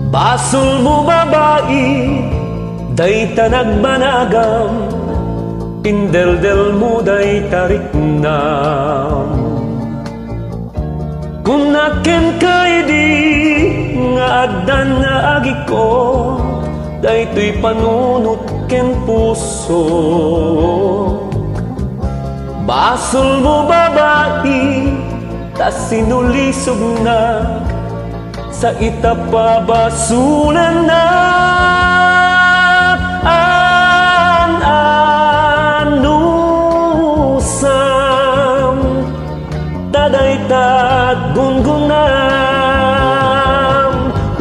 Basol mo babae, day tanagmanagam, Indeldel mo day tariknam. Kung naken kay di nga agdan nga agi ko, day to'y panunot ken puso. Basol mo babae, tas sinulisog na sa itapabasulan na ang anusam. Tadaytad gungunam,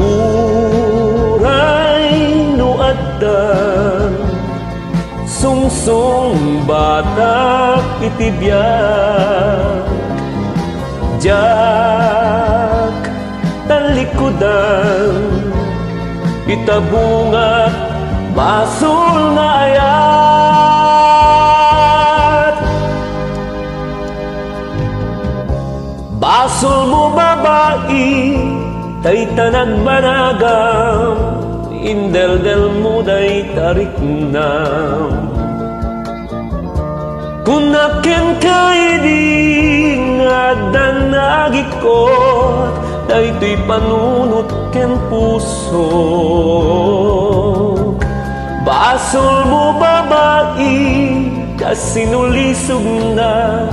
uray no addan, sungsong batak itibiyag. Jak talikudan, itabungat basol nga ayat. Basol mo babae, tay tanagmanagam, Indeldel mo day tariknam. Kung naken kay di nga danagikot, day to'y panunot ken puso. Basol mo babae, kas sinulisog na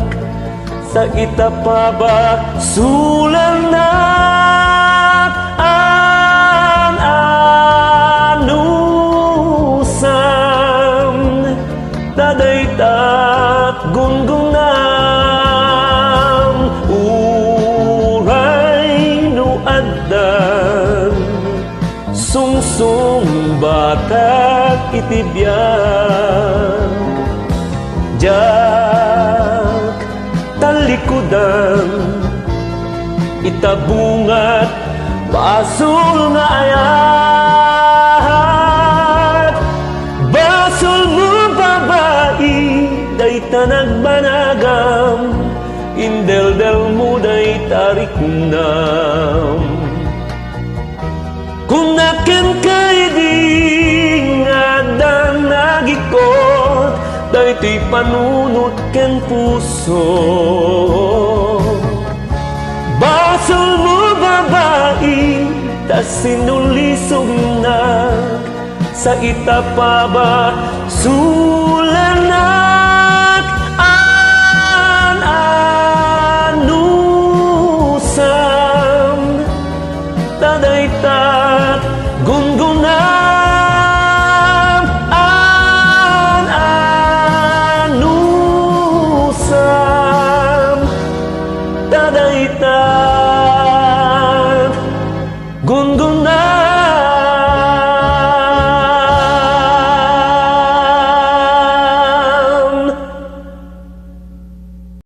sa itapabasulan na ang anusam. Dadaytat gungunam, uray no addan, sungsong batak itibiyag. Jak talikudan, itabungat basol nga ayat. Basol mo babae, day tanagmanagam, Indeldel mo day tariknam. Kung naken kay di nga danagikot, day to'y panunot ken puso. Basol mo babae, tas sinulisog na sa itapabasulan